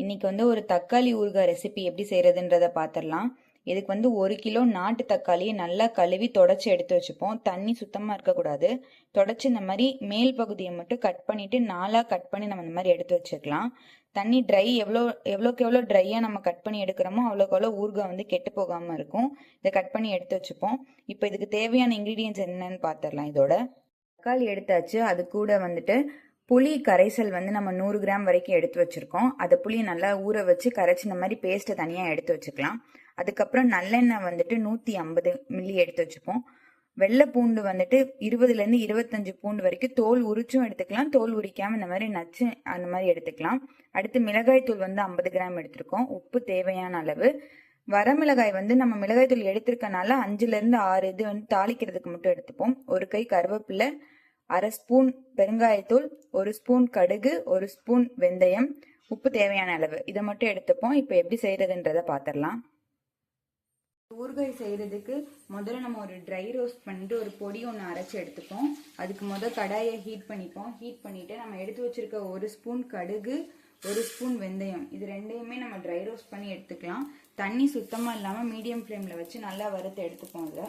இன்னைக்கு ஒரு தக்காளி ஊறுகாய் ரெசிபி எப்படி செய்யறதுன்றத பார்த்துடலாம். இதுக்கு 1 கிலோ நாட்டு தக்காளியை நல்லா கழுவி தொடச்சி எடுத்து வச்சுப்போம். தண்ணி சுத்தமாக இருக்கக்கூடாது. தொடச்சி இந்த மாதிரி மேல் பகுதியை மட்டும் கட் பண்ணிட்டு 4 கட் பண்ணி நம்ம இந்த மாதிரி எடுத்து வச்சுக்கலாம். தண்ணி ட்ரை எவ்வளோக்கு எவ்வளோ ட்ரையாக நம்ம கட் பண்ணி எடுக்கிறோமோ அவ்வளோக்கு அவ்வளோ ஊறுகாய் கெட்டு போகாமல் இருக்கும். இதை கட் பண்ணி எடுத்து வச்சுப்போம். இப்போ இதுக்கு தேவையான இன்க்ரீடியன்ஸ் என்னன்னு பார்த்துடலாம். இதோட தக்காளி எடுத்தாச்சு. அது கூட புளி கரைசல் நம்ம 100 கிராம் வரைக்கும் எடுத்து வச்சிருக்கோம். அதை புளியை நல்லா ஊற வச்சு கரைச்சி இந்த மாதிரி பேஸ்ட்டை தனியாக எடுத்து வச்சுக்கலாம். அதுக்கப்புறம் நல்லெண்ணெய் 150 மில்லி எடுத்து வச்சுப்போம். வெள்ளை பூண்டு 20லேருந்து 25 பூண்டு வரைக்கும் தோல் உரிச்சும் எடுத்துக்கலாம், தோல் உரிக்காமல் இந்த மாதிரி நச்சு அந்த மாதிரி எடுத்துக்கலாம். அடுத்து மிளகாய் தூள் 50 கிராம் எடுத்திருக்கோம். உப்பு தேவையான அளவு. வரமிளகாய் நம்ம மிளகாய் தூள் எடுத்திருக்கனால 5லேருந்து 6 இது தாளிக்கிறதுக்கு மட்டும் எடுத்துப்போம். ஒரு கை கருவேப்பிலை, 1/2 ஸ்பூன் பெருங்காயத்தூள், 1 ஸ்பூன் கடுகு, 1 ஸ்பூன் வெந்தயம், உப்பு தேவையான அளவு. இதை மட்டும் எடுத்துப்போம். இப்போ எப்படி செய்யறதுன்றத பார்த்துடலாம். ஊறுகாய் செய்யறதுக்கு முதல்ல நம்ம ஒரு ட்ரை ரோஸ்ட் பண்ணிட்டு ஒரு பொடி ஒன்று அரைச்சி எடுத்துப்போம். அதுக்கு கடாயை ஹீட் பண்ணிப்போம். ஹீட் பண்ணிட்டு நம்ம எடுத்து வச்சிருக்க 1 ஸ்பூன் கடுகு, 1 ஸ்பூன் வெந்தயம், இது ரெண்டையுமே நம்ம ட்ரை ரோஸ்ட் பண்ணி எடுத்துக்கலாம். தண்ணி சுத்தமாக இல்லாமல் மீடியம் ஃப்ளேமில் வச்சு நல்லா வறுத்து எடுத்துப்போம். இதை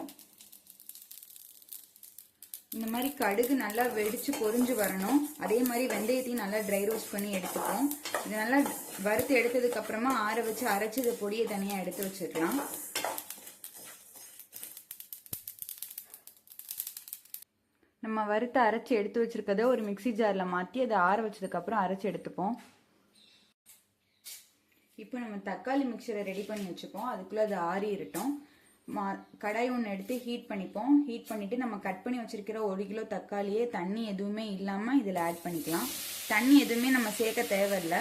இந்த மாதிரி கடுகு நல்லா வெடிச்சு பொரிஞ்சு வரணும். அதே மாதிரி வெந்தயத்தையும் நல்லா ட்ரை ரோஸ்ட் பண்ணி எடுத்துப்போம். இது நல்லா வறுத்து எடுத்ததுக்கு அப்புறமா ஆற வச்சு அரைச்சி இந்த பொடியை தனியாக எடுத்து வச்சுக்கலாம். நம்ம வறுத்து அரைச்சி எடுத்து வச்சிருக்கத ஒரு மிக்சி ஜாரில் மாற்றி அதை ஆற வச்சதுக்கு அப்புறம் அரைச்சி எடுத்துப்போம். இப்போ நம்ம தக்காளி மிக்சரை ரெடி பண்ணி வச்சுப்போம். அதுக்குள்ள அது ஆறி இருக்கட்டும். கடாய் ஒன்று எடுத்து ஹீட் பண்ணிப்போம். ஹீட் பண்ணிட்டு நம்ம கட் பண்ணி வச்சிருக்கிற 1 கிலோ தக்காளியே தண்ணி எதுவுமே இல்லாமல் இதில் ஆட் பண்ணிக்கலாம். தண்ணி எதுவுமே நம்ம சேர்க்க தேவையில்லை.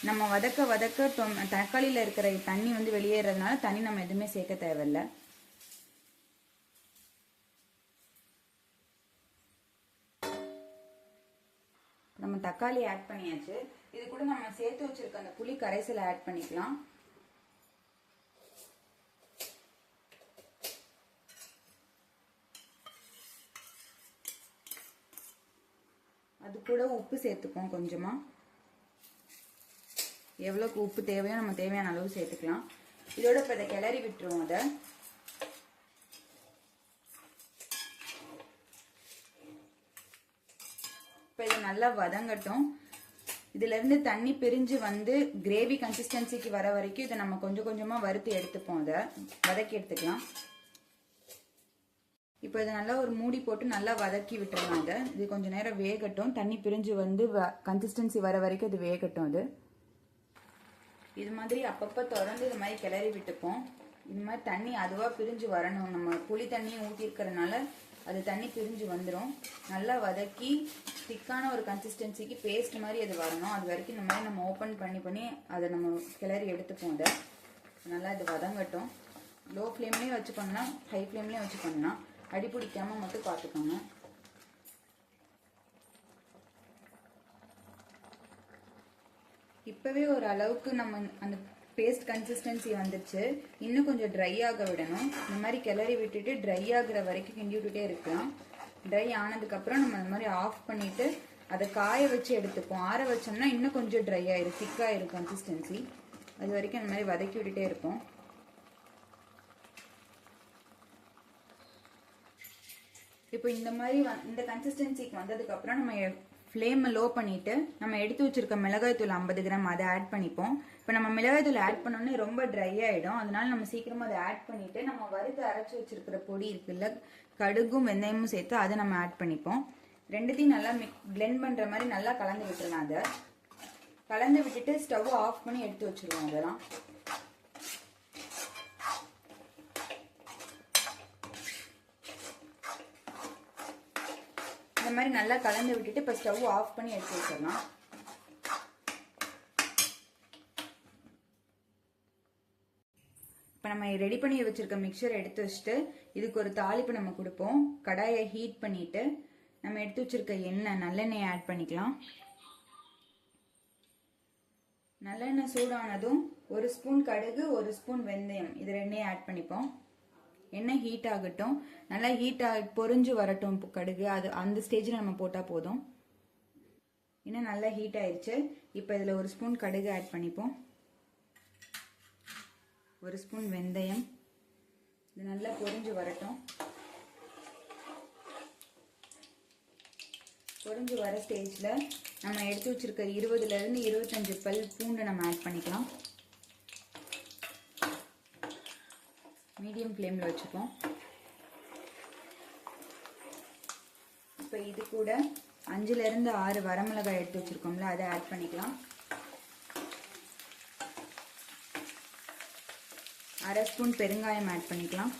நம்ம வதக்க தக்காளியில் இருக்கிற தண்ணி வெளியேறதுனால தண்ணி நம்ம எதுவுமே சேர்க்க தேவையில்லை. நம்ம தக்காளி ஆட் பண்ணியாச்சு. இது கூட நம்ம சேர்த்து வச்சிருக்க அந்த புளி கரைசலை ஆட் பண்ணிக்கலாம். அது கூட உப்பு சேர்த்துப்போம். கொஞ்சமா எவ்வளோக்கு உப்பு தேவையோ நம்ம தேவையான அளவு சேர்த்துக்கலாம். இதோட இப்போ இதை கிளறி விட்டுருவோம். அதை இப்போ இதை நல்லா வதங்கட்டும். இதுல இருந்து தண்ணி பிரிஞ்சு கிரேவி கன்சிஸ்டன்சிக்கு வர வரைக்கும் இதை நம்ம கொஞ்சம் கொஞ்சமா வறுத்து எடுத்துப்போம். அதை வதக்கி எடுத்துக்கலாம். இப்போ இதை நல்லா ஒரு மூடி போட்டு நல்லா வதக்கி விட்டுறலாம். இது கொஞ்ச நேரம் வேகட்டும். தண்ணி பிரிஞ்சு கன்சிஸ்டன்சி வர வரைக்கும் இது வேகட்டும். இது மாதிரி அப்பப்போ தொடர்ந்து இது மாதிரி கிளறி விட்டுப்போம். இது மாதிரி தண்ணி அதுவாக பிரிஞ்சு வரணும். நம்ம புளி தண்ணியை ஊற்றிருக்கிறதுனால அது தண்ணி பிரிஞ்சு வந்துடும். நல்லா வதக்கி திக்கான ஒரு கன்சிஸ்டன்சிக்கு பேஸ்ட் மாதிரி அது வரணும். அது வரைக்கும் இந்த மாதிரி நம்ம ஓப்பன் பண்ணி அதை நம்ம கிளறி எடுத்துப்போம். அதை நல்லா இது வதங்கட்டும். லோ ஃப்ளேம்லேயும் வச்சு பண்ணலாம், ஹை ஃப்ளேம்லேயும் வச்சு பண்ணலாம். அடிப்பிடிக்காம மட்டும் பார்த்துக்கோங்க. இப்பவே ஒரு அளவுக்கு நம்ம அந்த பேஸ்ட் கன்சிஸ்டன்சி வந்துருச்சு. இன்னும் கொஞ்சம் ட்ரை ஆக விடணும். இந்த மாதிரி கிளறி விட்டுட்டு ட்ரை ஆகுற வரைக்கும் கிண்டி விட்டுட்டே இருக்கலாம். ட்ரை ஆனதுக்கப்புறம் நம்ம இந்த மாதிரி ஆஃப் பண்ணிட்டு அதை காய வச்சு எடுத்துப்போம். ஆற வச்சோம்னா இன்னும் கொஞ்சம் ட்ரை ஆயிரும், திக்காயிரும் கன்சிஸ்டன்சி. அது வரைக்கும் இந்த மாதிரி வதக்கி விட்டுட்டே இருப்போம். இப்போ இந்த மாதிரி இந்த கன்சிஸ்டன்சிக்கு வந்ததுக்கு அப்புறம் நம்ம ஃப்ளேமை லோ பண்ணிட்டு நம்ம எடுத்து வச்சிருக்க மிளகாய் தூள் 50 கிராம் அதை ஆட் பண்ணிப்போம். இப்போ நம்ம மிளகாய் தூள் ஆட் பண்ணோன்னே ரொம்ப ட்ரை ஆகிடும். அதனால நம்ம சீக்கிரமாக அதை ஆட் பண்ணிட்டு நம்ம வறுத்து அரைச்சி வச்சிருக்கிற பொடி இருக்குல்ல, கடுகும் வெந்தயமும் சேர்த்து அதை நம்ம ஆட் பண்ணிப்போம். ரெண்டுத்தையும் நல்லா பிளெண்ட் பண்ணுற மாதிரி நல்லா கலந்து விட்டுருலாம். அதை கலந்து விட்டுட்டு ஸ்டவ் ஆஃப் பண்ணி எடுத்து வச்சிருவோம். அதெல்லாம் இந்த மாதிரி நல்லா கலந்து விட்டுட்டு இப்போ ஸ்டவ் ஆஃப் பண்ணி எடுத்து வச்சிடலாம். இப்போ நம்ம ரெடி பண்ணி வச்சிருக்க மிக்சர் எடுத்து வச்சுட்டு இதுக்கு ஒரு தாளிப்பு நம்ம கொடுப்போம். கடாயை ஹீட் பண்ணிட்டு நம்ம எடுத்து வச்சிருக்க எண்ணெய் நல்லெண்ணெய் ஆட் பண்ணிக்கலாம். நல்லெண்ணெய் சூடானதும் 1 ஸ்பூன் கடுகு, 1 ஸ்பூன் வெந்தயம், இது ரெண்டையும் ஆட் பண்ணிப்போம். எண்ணெய் ஹீட் ஆகட்டும். நல்லா ஹீட் பொரிஞ்சு வரட்டும் கடுகு. அது அந்த ஸ்டேஜில் நம்ம போட்டால் போதும். இன்னும் நல்லா ஹீட் ஆயிடுச்சு. இப்போ இதில் 1 ஸ்பூன் கடுகு ஆட் பண்ணிப்போம், 1 ஸ்பூன் வெந்தயம். இது நல்லா பொரிஞ்சு வரட்டும். பொரிஞ்சு வர ஸ்டேஜில் நம்ம எடுத்து வச்சிருக்க 20லேருந்து 25 பல் பூண்டு நம்ம ஆட் பண்ணிக்கலாம். மீடியம் ஃப்ளேமில் வச்சுப்போம். இப்போ இது கூட 5லேருந்து 6 வரமிளகாய் எடுத்து வச்சுருக்கோம்ல, அதை ஆட் பண்ணிக்கலாம். 1/2 ஸ்பூன் பெருங்காயம் ஆட் பண்ணிக்கலாம்.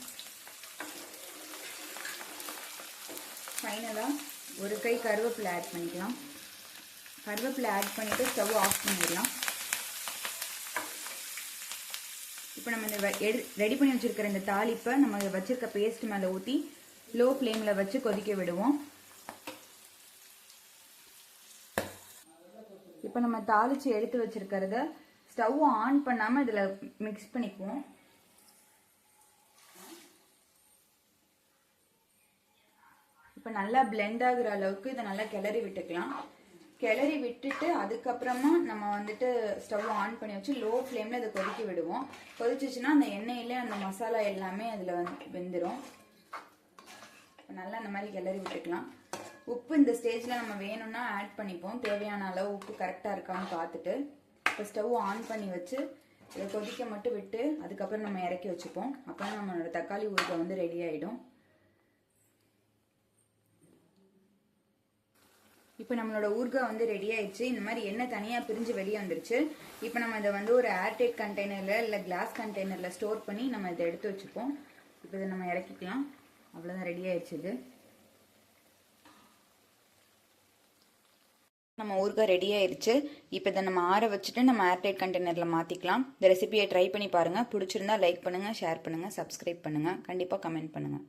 ஃபைனலாக 1 கை கருவேப்பிலை ஆட் பண்ணிக்கலாம். கருவேப்பிலை ஆட் பண்ணிவிட்டு ஸ்டவ் ஆஃப் பண்ணிடலாம். இப்போ நம்ம இந்த ரெடி பண்ணி வச்சுருக்கிற இந்த தாளிப்பை நம்ம வச்சுருக்க பேஸ்ட் மேலே ஊற்றி லோ ஃப்ளேமில் வச்சு கொதிக்க விடுவோம். இப்போ நம்ம தாளித்து எடுத்து வச்சுருக்கிறத ஸ்டவ் ஆன் பண்ணாமல் இதில் மிக்ஸ் பண்ணிக்குவோம். இப்போ நல்லா பிளெண்ட் ஆகுற அளவுக்கு இதை நல்லா கிளறி விட்டுக்கலாம். கிளறி விட்டுட்டு அதுக்கப்புறமா நம்ம வந்துட்டு ஸ்டவ் ஆன் பண்ணி வச்சு லோ ஃப்ளேமில் இதை கொதிக்க விடுவோம். கொதிச்சிச்சுன்னா அந்த எண்ணெயிலே அந்த மசாலா எல்லாமே அதில் வெந்துடும். இப்போ நல்லா இந்த மாதிரி கிளறி விட்டுக்கலாம். உப்பு இந்த ஸ்டேஜில் நம்ம வேணும்னா ஆட் பண்ணிப்போம். தேவையான அளவு உப்பு கரெக்டாக இருக்கான்னு பார்த்துட்டு இப்போ ஸ்டவ் ஆன் பண்ணி வச்சு இதை கொதிக்க மட்டும் விட்டு அதுக்கப்புறம் நம்ம இறக்கி வச்சுப்போம். அப்போ நம்மளோட தக்காளி ஊறுகாய் வந்து ரெடி ஆகிடும். இப்போ நம்மளோட ஊறுகாய் வந்து ரெடி ஆயிடுச்சு. இந்த மாதிரி எண்ணெய் தனியாக பிரிஞ்சு வெளியே வந்துருச்சு. இப்போ நம்ம இதை வந்து ஒரு ஏர்டைட் கண்டெய்னரில் இல்லை கிளாஸ் கண்டெய்னரில் ஸ்டோர் பண்ணி நம்ம இதை எடுத்து வச்சுப்போம். இப்போ இதை நம்ம இறக்கிக்கலாம். அவ்வளோதான், ரெடி ஆயிடுச்சு. இது நம்ம ஊறுகாய் ரெடி ஆயிடுச்சு. இப்போ இதை நம்ம ஆற வச்சுட்டு நம்ம ஏர்டைட் கண்டெய்னரில் மாற்றிக்கலாம். இந்த ரெசிபியை ட்ரை பண்ணி பாருங்கள். பிடிச்சிருந்தா லைக் பண்ணுங்கள், ஷேர் பண்ணுங்கள், சப்ஸ்கிரைப் பண்ணுங்கள், கண்டிப்பாக கமெண்ட் பண்ணுங்கள்.